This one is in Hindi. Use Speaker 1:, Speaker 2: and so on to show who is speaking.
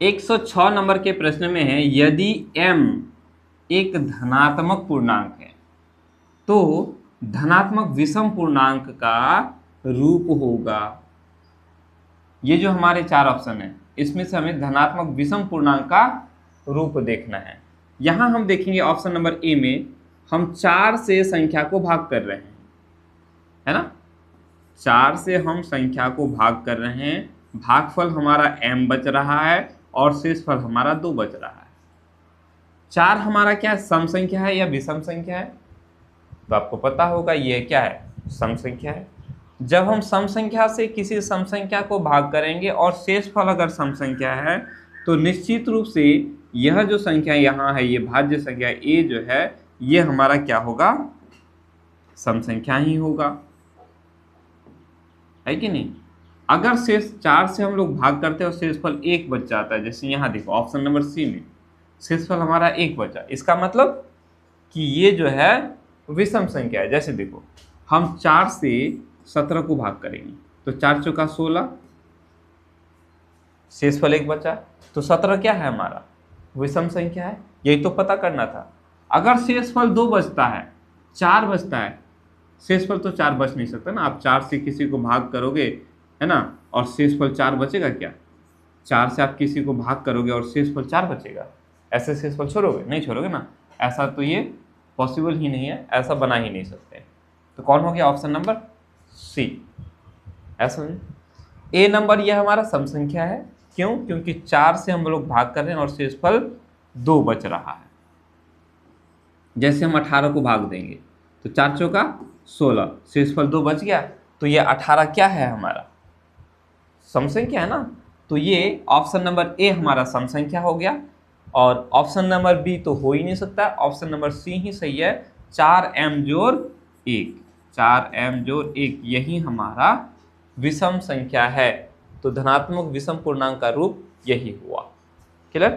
Speaker 1: 106 नंबर के प्रश्न में है, यदि m एक धनात्मक पूर्णांक है तो धनात्मक विषम पूर्णांक का रूप होगा। ये जो हमारे चार ऑप्शन है इसमें से हमें धनात्मक विषम पूर्णांक का रूप देखना है। यहां हम देखेंगे ऑप्शन नंबर ए में हम 4 से संख्या को भाग कर रहे हैं, है ना। 4 से हम संख्या को भाग कर रहे हैं, भागफल हमारा m बच रहा है और शेषफल हमारा 2 बच रहा है। 4 हमारा क्या है, सम संख्या है या विषम संख्या है? तो आपको पता होगा ये क्या है, सम संख्या है। जब हम सम संख्या से किसी सम संख्या को भाग करेंगे और शेषफल अगर सम संख्या है तो निश्चित रूप से यह जो संख्या यहाँ है, ये भाज्य संख्या a जो है, ये हमारा क्या होगा, सम संख्या ही होगा, है कि नहीं। अगर शेष 4 से हम लोग भाग करते हैं और शेषफल 1 बच जाता है, जैसे यहाँ देखो ऑप्शन नंबर सी में शेषफल हमारा 1 बचा, इसका मतलब कि ये जो है विषम संख्या है। जैसे देखो हम 4 से 17 को भाग करेंगे तो 4 चौका 16, शेषफल 1 बचा, तो 17 क्या है हमारा, विषम संख्या है। यही तो पता करना था। अगर शेषफल 2 बचता है, 4 बचता है, शेषफल तो 4 बच नहीं सकता ना। आप 4 से किसी को भाग करोगे, है ना, और शेषफल 4 बचेगा क्या? 4 से आप किसी को भाग करोगे और शेषफल 4 बचेगा, ऐसे शेषफल छोड़ोगे? नहीं छोड़ोगे ना। ऐसा तो ये पॉसिबल ही नहीं है, ऐसा बना ही नहीं सकते। तो कौन हो गया, ऑप्शन नंबर सी। ऐसा ए नंबर यह हमारा सम संख्या है। क्यों? क्योंकि 4 से हम लोग भाग कर रहे हैं और शेषफल 2 बच रहा है। जैसे हम 18 को भाग देंगे तो 4 चौका 16, शेषफल 2 बच गया, तो ये 18 क्या है हमारा, सम संख्या है ना। तो ये ऑप्शन नंबर ए हमारा सम संख्या हो गया और ऑप्शन नंबर बी तो हो ही नहीं सकता, ऑप्शन नंबर सी ही सही है। 4m जोड़ 1, 4m जोड़ 1 यही हमारा विषम संख्या है। तो धनात्मक विषम पूर्णांक का रूप यही हुआ। क्लियर?